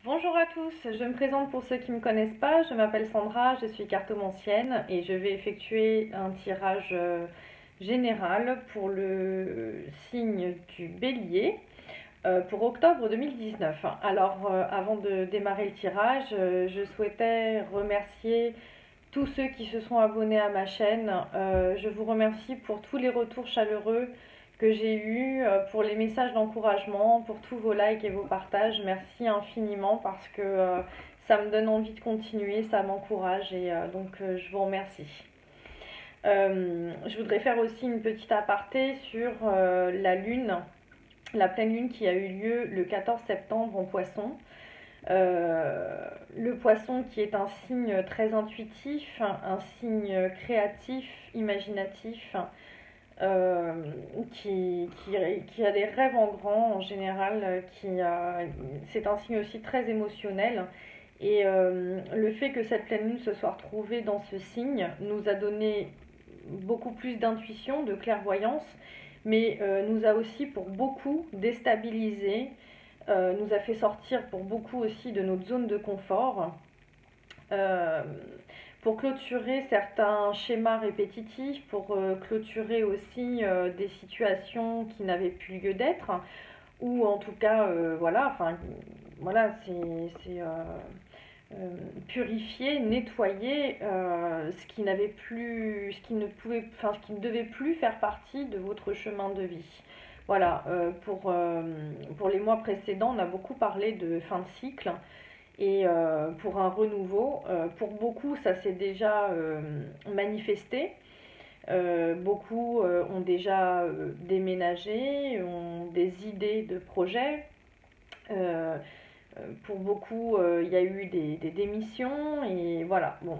Bonjour à tous, je me présente pour ceux qui ne me connaissent pas, je m'appelle Sandra, je suis cartomancienne et je vais effectuer un tirage général pour le signe du Bélier pour octobre 2019. Alors avant de démarrer le tirage, je souhaitais remercier tous ceux qui se sont abonnés à ma chaîne. Je vous remercie pour tous les retours chaleureux que j'ai eus, pour les messages d'encouragement, pour tous vos likes et vos partages. Merci infiniment parce que ça me donne envie de continuer, ça m'encourage et donc je vous remercie. Je voudrais faire aussi une petite aparté sur la lune, la pleine lune qui a eu lieu le 14 septembre en Poisson. Le poisson qui est un signe très intuitif, un signe créatif, imaginatif, euh, qui a des rêves en grand en général, c'est un signe aussi très émotionnel. Et le fait que cette pleine lune se soit retrouvée dans ce signe nous a donné beaucoup plus d'intuition, de clairvoyance, mais nous a aussi pour beaucoup déstabilisé, nous a fait sortir pour beaucoup aussi de notre zone de confort, euh, pour clôturer certains schémas répétitifs, pour clôturer aussi des situations qui n'avaient plus lieu d'être, ou en tout cas, voilà, enfin, voilà, euh, purifier, nettoyer ce qui n'avait plus, ce qui ne pouvait, enfin, ce qui ne devait plus faire partie de votre chemin de vie. Voilà, pour les mois précédents, on a beaucoup parlé de fin de cycle et pour un renouveau. Pour beaucoup, ça s'est déjà manifesté. Beaucoup ont déjà déménagé, ont des idées de projets. Euh, pour beaucoup, il y a eu des démissions et voilà. Bon,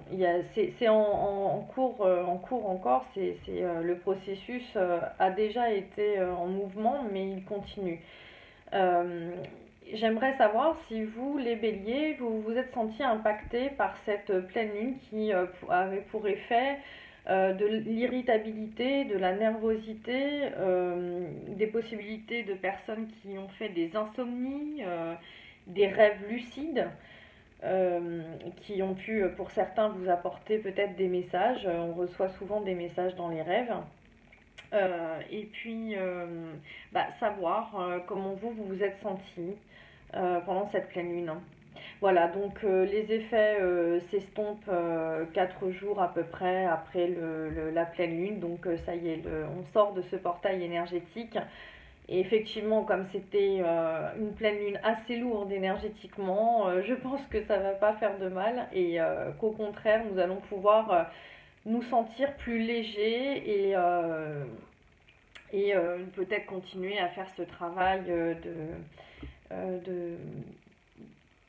c'est en cours encore. Le processus a déjà été en mouvement, mais il continue. Euh, J'aimerais savoir si vous, les béliers, vous vous êtes sentis impactés par cette pleine lune qui avait pour effet de l'irritabilité, de la nervosité, des possibilités de personnes qui ont fait des insomnies, des rêves lucides, qui ont pu, pour certains, vous apporter peut-être des messages. On reçoit souvent des messages dans les rêves. Et puis, savoir comment vous vous êtes senti pendant cette pleine lune. Voilà, donc les effets s'estompent 4 jours à peu près après la pleine lune. Donc ça y est, on sort de ce portail énergétique. Et effectivement, comme c'était une pleine lune assez lourde énergétiquement, je pense que ça va pas faire de mal et qu'au contraire, nous allons pouvoir nous sentir plus légers et peut-être continuer à faire ce travail euh, de,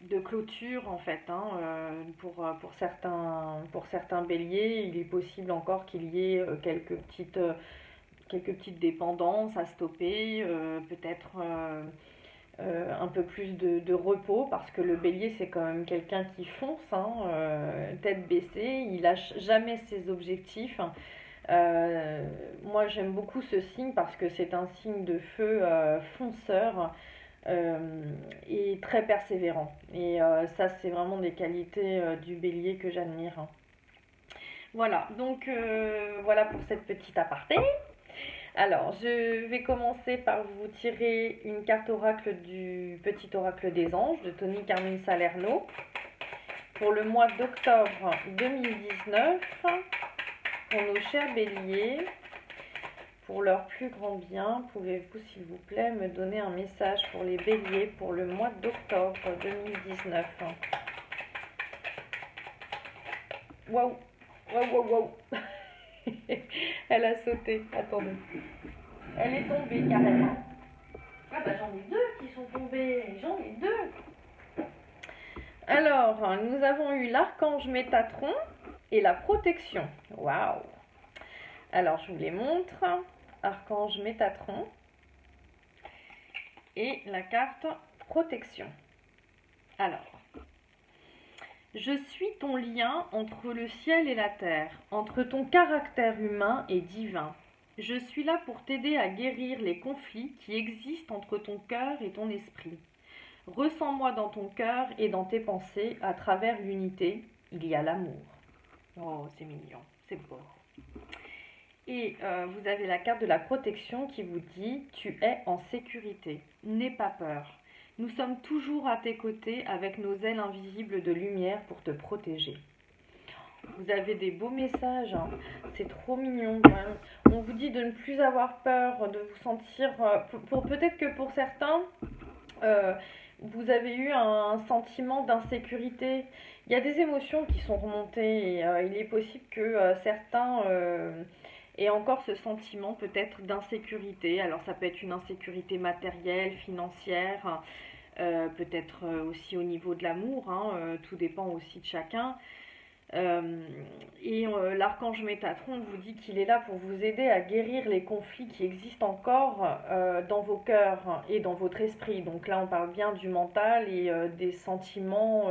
de clôture en fait. Pour certains béliers, il est possible encore qu'il y ait quelques petites dépendances à stopper, peut-être un peu plus de repos, parce que le bélier c'est quand même quelqu'un qui fonce, tête baissée, il lâche jamais ses objectifs. Moi j'aime beaucoup ce signe parce que c'est un signe de feu fonceur, et très persévérant. Et ça c'est vraiment des qualités du bélier que j'admire. Voilà, donc voilà pour cette petite aparté. Alors, je vais commencer par vous tirer une carte oracle du Petit Oracle des Anges de Tony Carmine Salerno pour le mois d'octobre 2019 pour nos chers béliers. Pour leur plus grand bien, pouvez-vous s'il vous plaît me donner un message pour les béliers pour le mois d'octobre 2019? Waouh, waouh, waouh, waouh. Elle a sauté, attendez. Elle est tombée carrément. Ah bah j'en ai deux qui sont tombés, j'en ai deux. Alors, nous avons eu l'archange Métatron et la protection. Waouh. Alors, je vous les montre. Archange Métatron et la carte protection. Alors, je suis ton lien entre le ciel et la terre, entre ton caractère humain et divin. Je suis là pour t'aider à guérir les conflits qui existent entre ton cœur et ton esprit. Ressens-moi dans ton cœur et dans tes pensées, à travers l'unité, il y a l'amour. Oh, c'est mignon, c'est beau. Et vous avez la carte de la protection qui vous dit « Tu es en sécurité, n'aie pas peur. Nous sommes toujours à tes côtés avec nos ailes invisibles de lumière pour te protéger. » Vous avez des beaux messages, hein. C'est trop mignon. On vous dit de ne plus avoir peur, de vous sentir... peut-être que pour certains, euh, vous avez eu un sentiment d'insécurité. Il y a des émotions qui sont remontées et il est possible que certains aient encore ce sentiment peut-être d'insécurité. Alors ça peut être une insécurité matérielle, financière, peut-être aussi au niveau de l'amour, hein, tout dépend aussi de chacun. L'archange Métatron vous dit qu'il est là pour vous aider à guérir les conflits qui existent encore dans vos cœurs et dans votre esprit. Donc là, on parle bien du mental et des sentiments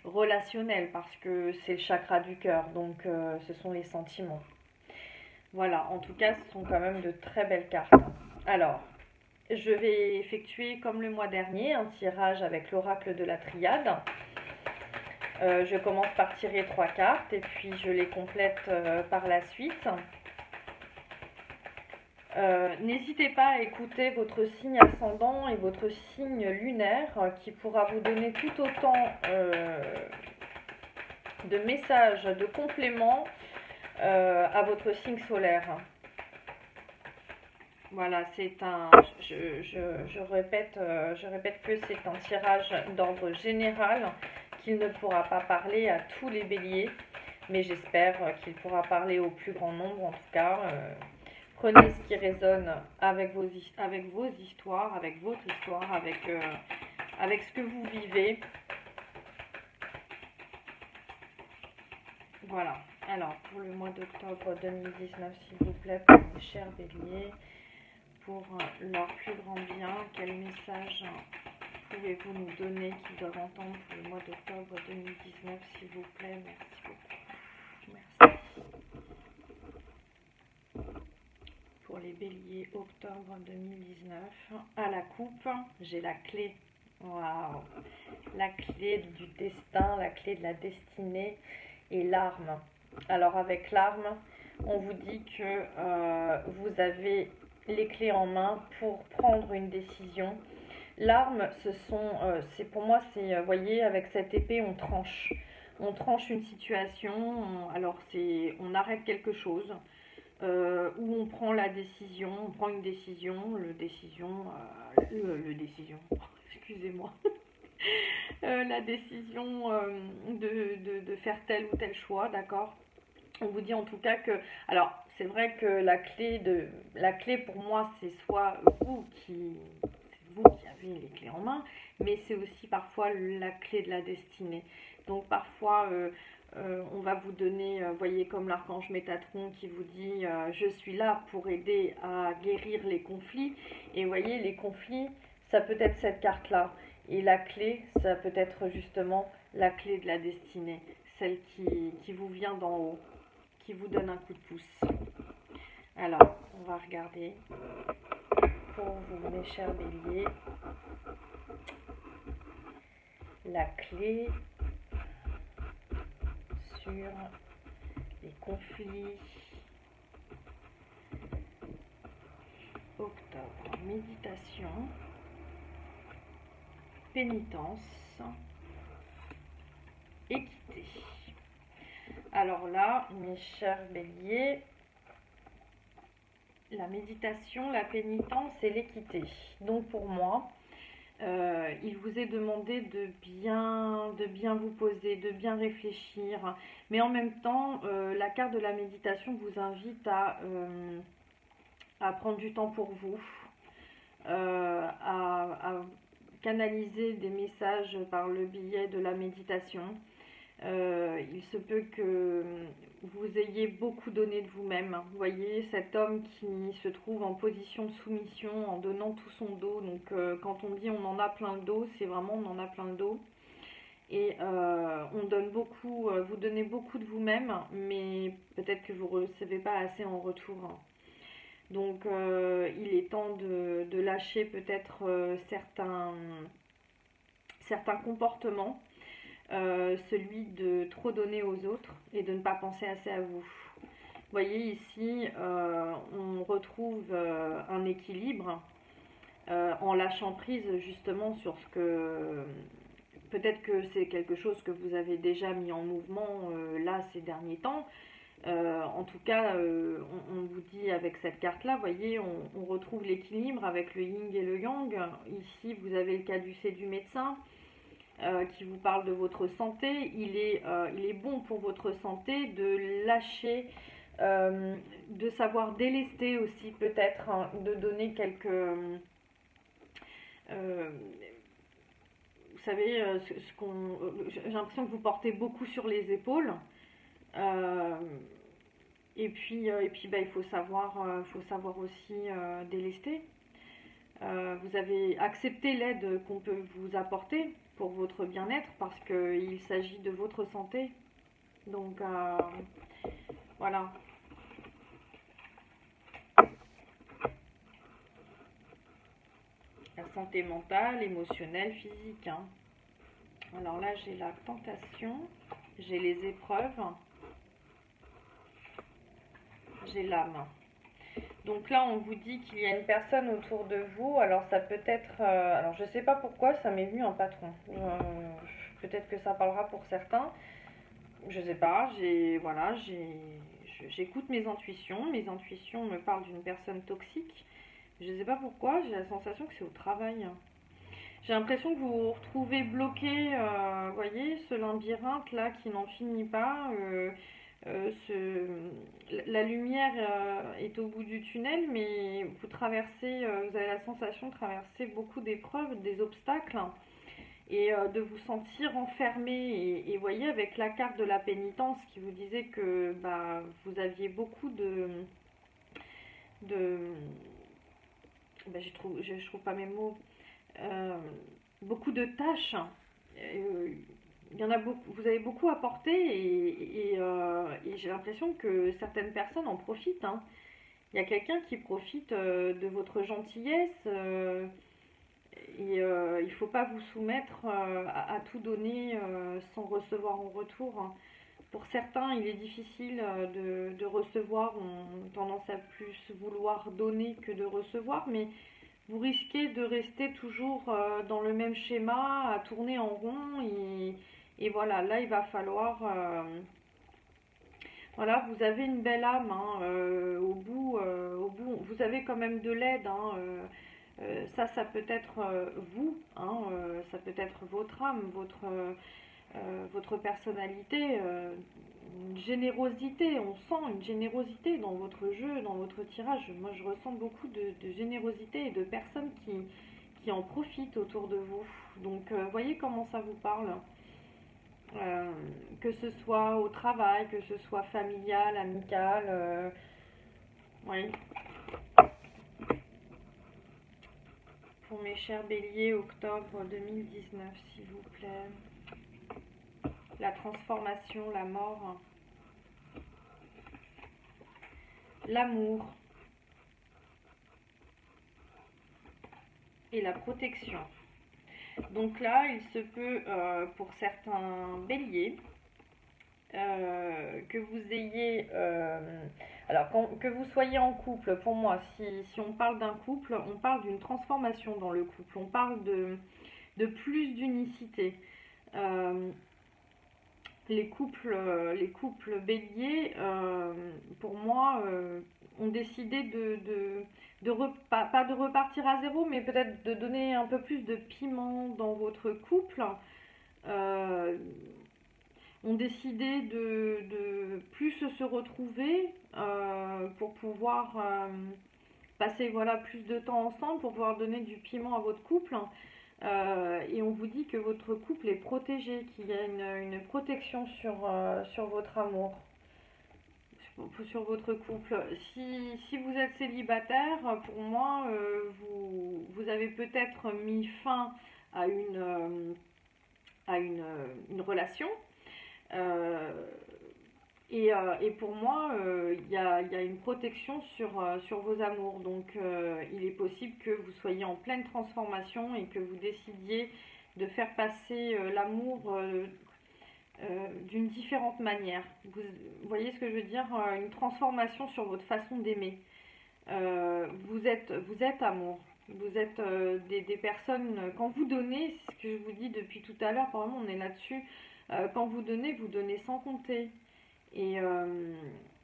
relationnels parce que c'est le chakra du cœur. Donc ce sont les sentiments. Voilà, en tout cas, ce sont quand même de très belles cartes. Alors, je vais effectuer comme le mois dernier un tirage avec l'oracle de la triade. Je commence par tirer 3 cartes et puis je les complète par la suite. N'hésitez pas à écouter votre signe ascendant et votre signe lunaire qui pourra vous donner tout autant de messages, de compléments à votre signe solaire. Voilà, c'est un. Je répète que c'est un tirage d'ordre général, qu'il ne pourra pas parler à tous les béliers, mais j'espère qu'il pourra parler au plus grand nombre. En tout cas, prenez ce qui résonne avec vos histoires, avec votre histoire, avec ce que vous vivez. Voilà. Alors, pour le mois d'octobre 2019, s'il vous plaît, pour mes chers béliers, pour leur plus grand bien, quel message pouvez-vous nous donner qu'ils doivent entendre pour le mois d'octobre 2019, s'il vous plaît? Merci beaucoup. Merci. Pour les béliers, octobre 2019, à la coupe, j'ai la clé. Waouh! La clé du destin, la clé de la destinée et l'arme. Alors avec l'arme, on vous dit que vous avez les clés en main pour prendre une décision. L'arme, c'est pour moi, c'est, voyez, avec cette épée, on tranche. On tranche une situation, on arrête quelque chose, où on prend la décision, on prend une décision, excusez-moi, la décision de faire tel ou tel choix, d'accord? On vous dit en tout cas que, alors c'est vrai que la clé pour moi c'est soit vous qui avez les clés en main, mais c'est aussi parfois la clé de la destinée. Donc parfois on va vous donner, voyez comme l'archange Métatron qui vous dit je suis là pour aider à guérir les conflits. Et voyez les conflits, ça peut être cette carte là. Et la clé, ça peut être justement la clé de la destinée, celle qui vous vient d'en haut, qui vous donne un coup de pouce. Alors, on va regarder pour vous, mes chers béliers, la clé sur les conflits. Octobre, méditation, pénitence, équité. Alors là, mes chers béliers, la méditation, la pénitence et l'équité. Donc pour moi, il vous est demandé de bien vous poser, de bien réfléchir. Mais en même temps, la carte de la méditation vous invite à prendre du temps pour vous, à canaliser des messages par le biais de la méditation. Il se peut que vous ayez beaucoup donné de vous-même. Vous voyez, cet homme qui se trouve en position de soumission en donnant tout son dos. Donc quand on dit on en a plein le dos, c'est vraiment on en a plein le dos. Et on donne beaucoup, vous donnez beaucoup de vous-même, mais peut-être que vous ne recevez pas assez en retour. Donc il est temps de lâcher peut-être certains comportements, celui de trop donner aux autres et de ne pas penser assez à vous. Vous voyez ici, on retrouve un équilibre en lâchant prise justement sur ce que... Peut-être que c'est quelque chose que vous avez déjà mis en mouvement là ces derniers temps. En tout cas, on vous dit avec cette carte-là, vous voyez, on retrouve l'équilibre avec le yin et le yang. Ici, vous avez le caducée du médecin qui vous parle de votre santé. Il est bon pour votre santé de lâcher, de savoir délester aussi peut-être, hein, de donner quelques... vous savez, j'ai l'impression que vous portez beaucoup sur les épaules. Euh, et puis bah, il faut savoir aussi délester. Vous avez accepté l'aide qu'on peut vous apporter pour votre bien-être parce qu'il s'agit de votre santé. Donc voilà. La santé mentale, émotionnelle, physique, hein. Alors là, j'ai la tentation, j'ai les épreuves, j'ai l'âme. Donc là, on vous dit qu'il y a une personne autour de vous. Alors ça peut être... alors je sais pas pourquoi, ça m'est venu un patron. Peut-être que ça parlera pour certains. Je sais pas, voilà, j'écoute mes intuitions. Mes intuitions me parlent d'une personne toxique. Je sais pas pourquoi, j'ai la sensation que c'est au travail. J'ai l'impression que vous vous retrouvez bloqué, voyez, ce labyrinthe là qui n'en finit pas. La lumière est au bout du tunnel, mais vous traversez, vous avez la sensation de traverser beaucoup d'épreuves, des obstacles, et de vous sentir enfermé. Et voyez, avec la carte de la pénitence qui vous disait que bah, vous aviez beaucoup de bah, je trouve pas mes mots, euh, beaucoup de tâches. Euh, il y en a beaucoup, vous avez beaucoup apporté et j'ai l'impression que certaines personnes en profitent, hein. Il y a quelqu'un qui profite de votre gentillesse il ne faut pas vous soumettre à tout donner sans recevoir en retour, hein. Pour certains, il est difficile de recevoir, on a tendance à plus vouloir donner que de recevoir, mais vous risquez de rester toujours dans le même schéma, à tourner en rond, et voilà, là il va falloir... voilà, vous avez une belle âme, hein, au bout, vous avez quand même de l'aide, hein, ça peut être vous, hein, ça peut être votre âme, votre personnalité, une générosité, on sent une générosité dans votre jeu, dans votre tirage. Moi, je ressens beaucoup de générosité et de personnes qui en profitent autour de vous. Donc, voyez comment ça vous parle. Euh, que ce soit au travail, que ce soit familial, amical. Oui. Pour mes chers béliers, octobre 2019, s'il vous plaît. La transformation, la mort, l'amour et la protection. Donc là, il se peut pour certains béliers que vous ayez... alors, que vous soyez en couple, pour moi, si on parle d'un couple, on parle d'une transformation dans le couple, on parle de plus d'unicité. Euh, les couples béliers, pour moi, ont décidé pas de repartir à zéro, mais peut-être de donner un peu plus de piment dans votre couple. Euh, ont décidé de plus se retrouver pour pouvoir passer voilà, plus de temps ensemble, pour pouvoir donner du piment à votre couple. Et on vous dit que votre couple est protégé, qu'il y a une protection sur votre amour, sur votre couple. Si vous êtes célibataire, pour moi, vous avez peut-être mis fin à une relation. Euh, Et pour moi, il y a une protection sur vos amours. Donc, il est possible que vous soyez en pleine transformation et que vous décidiez de faire passer l'amour d'une différente manière. Vous voyez ce que je veux dire? Une transformation sur votre façon d'aimer. Vous êtes amour. Vous êtes des personnes, quand vous donnez, c'est ce que je vous dis depuis tout à l'heure, vraiment on est là-dessus, quand vous donnez sans compter. Et, euh,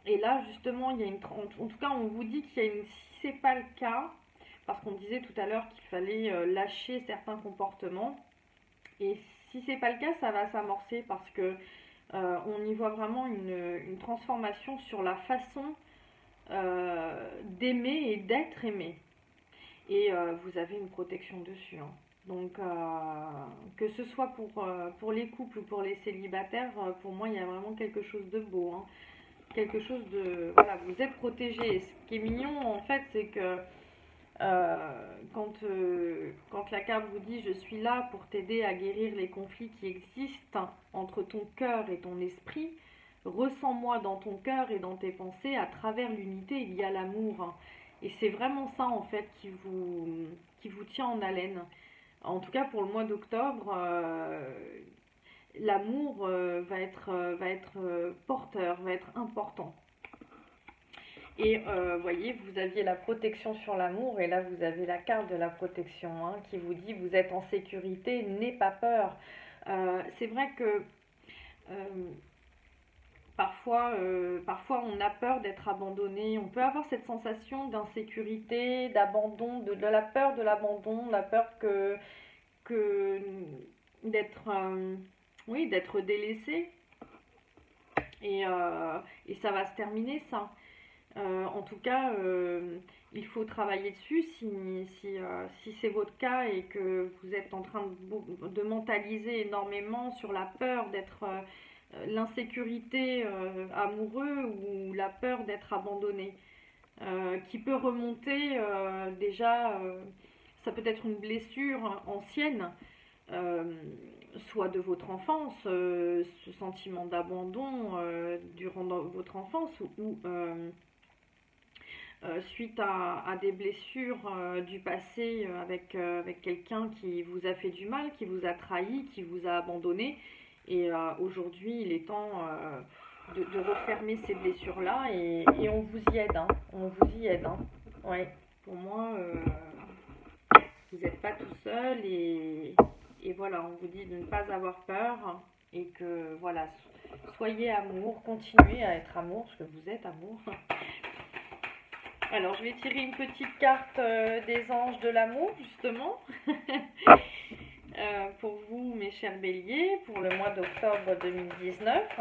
et là, justement, en tout cas, on vous dit qu'il y a une, si c'est pas le cas, parce qu'on disait tout à l'heure qu'il fallait lâcher certains comportements, et si c'est pas le cas, ça va s'amorcer parce que on y voit vraiment une transformation sur la façon d'aimer et d'être aimé. Et vous avez une protection dessus, hein. Donc, que ce soit pour les couples ou pour les célibataires, pour moi, il y a vraiment quelque chose de beau, hein. Quelque chose de... Voilà, vous êtes protégé. Ce qui est mignon, en fait, c'est que quand la carte vous dit je suis là pour t'aider à guérir les conflits qui existent entre ton cœur et ton esprit, ressens-moi dans ton cœur et dans tes pensées, à travers l'unité il y a l'amour. Et c'est vraiment ça en fait qui vous tient en haleine. En tout cas pour le mois d'octobre, l'amour va être porteur, va être important. Et voyez, vous aviez la protection sur l'amour et là vous avez la carte de la protection, hein, qui vous dit vous êtes en sécurité, n'aie pas peur. C'est vrai que euh, parfois on a peur d'être abandonné, on peut avoir cette sensation d'insécurité, d'abandon, de la peur de l'abandon, la peur que d'être oui, d'être délaissé et ça va se terminer ça. En tout cas, il faut travailler dessus si c'est votre cas et que vous êtes en train de mentaliser énormément sur la peur d'être l'insécurité amoureux ou la peur d'être abandonné, qui peut remonter déjà, ça peut être une blessure ancienne, euh, soit de votre enfance, ce sentiment d'abandon durant votre enfance ou suite à des blessures du passé avec quelqu'un qui vous a fait du mal, qui vous a trahi, qui vous a abandonné. Et aujourd'hui, il est temps de refermer ces blessures-là et on vous y aide, hein. On vous y aide, hein. Ouais, pour moi, vous n'êtes pas tout seul et voilà, on vous dit de ne pas avoir peur et que voilà, soyez amour, continuez à être amour, parce que vous êtes amour. Alors, je vais tirer une petite carte des anges de l'amour, justement, pour vous, mes chers béliers, pour le mois d'octobre 2019.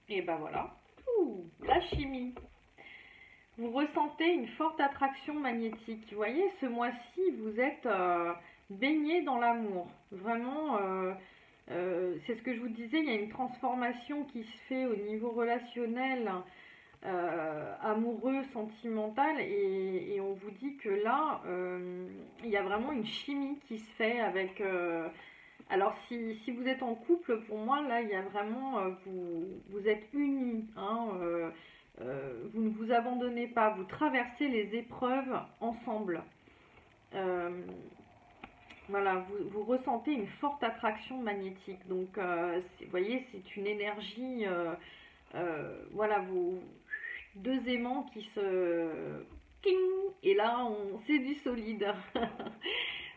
Et ben voilà. Ouh, la chimie. Vous ressentez une forte attraction magnétique. Vous voyez, ce mois-ci, vous êtes baigné dans l'amour. Vraiment, c'est ce que je vous disais, il y a une transformation qui se fait au niveau relationnel, amoureux, sentimental, et on vous dit que là, il y a vraiment une chimie qui se fait avec... alors si vous êtes en couple, pour moi, là, il y a vraiment... vous êtes unis, hein, vous ne vous abandonnez pas, vous traversez les épreuves ensemble. Euh, voilà, vous ressentez une forte attraction magnétique. Donc, vous voyez, c'est une énergie... voilà, vous, deux aimants qui se... Et là, c'est du solide.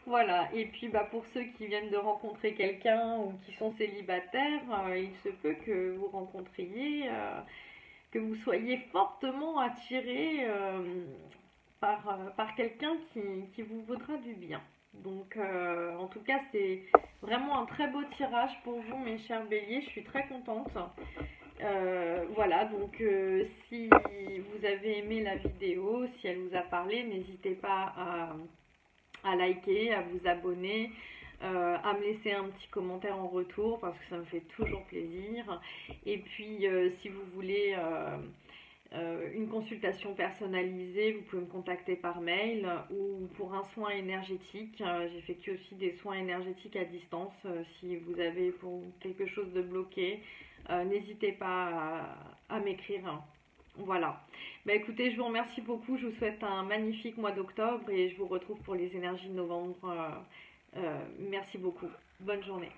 Voilà, et puis bah, pour ceux qui viennent de rencontrer quelqu'un ou qui sont célibataires, il se peut que vous rencontriez, que vous soyez fortement attiré par quelqu'un qui vous vaudra du bien. Donc en tout cas, c'est vraiment un très beau tirage pour vous, mes chers béliers, je suis très contente. Voilà, donc si vous avez aimé la vidéo, si elle vous a parlé, n'hésitez pas à liker, à vous abonner, à me laisser un petit commentaire en retour parce que ça me fait toujours plaisir. Et puis si vous voulez une consultation personnalisée, vous pouvez me contacter par mail ou pour un soin énergétique. J'effectue aussi des soins énergétiques à distance. Si vous avez pour quelque chose de bloqué, n'hésitez pas à m'écrire. Voilà. Bah écoutez, je vous remercie beaucoup. Je vous souhaite un magnifique mois d'octobre et je vous retrouve pour les énergies de novembre. Merci beaucoup. Bonne journée.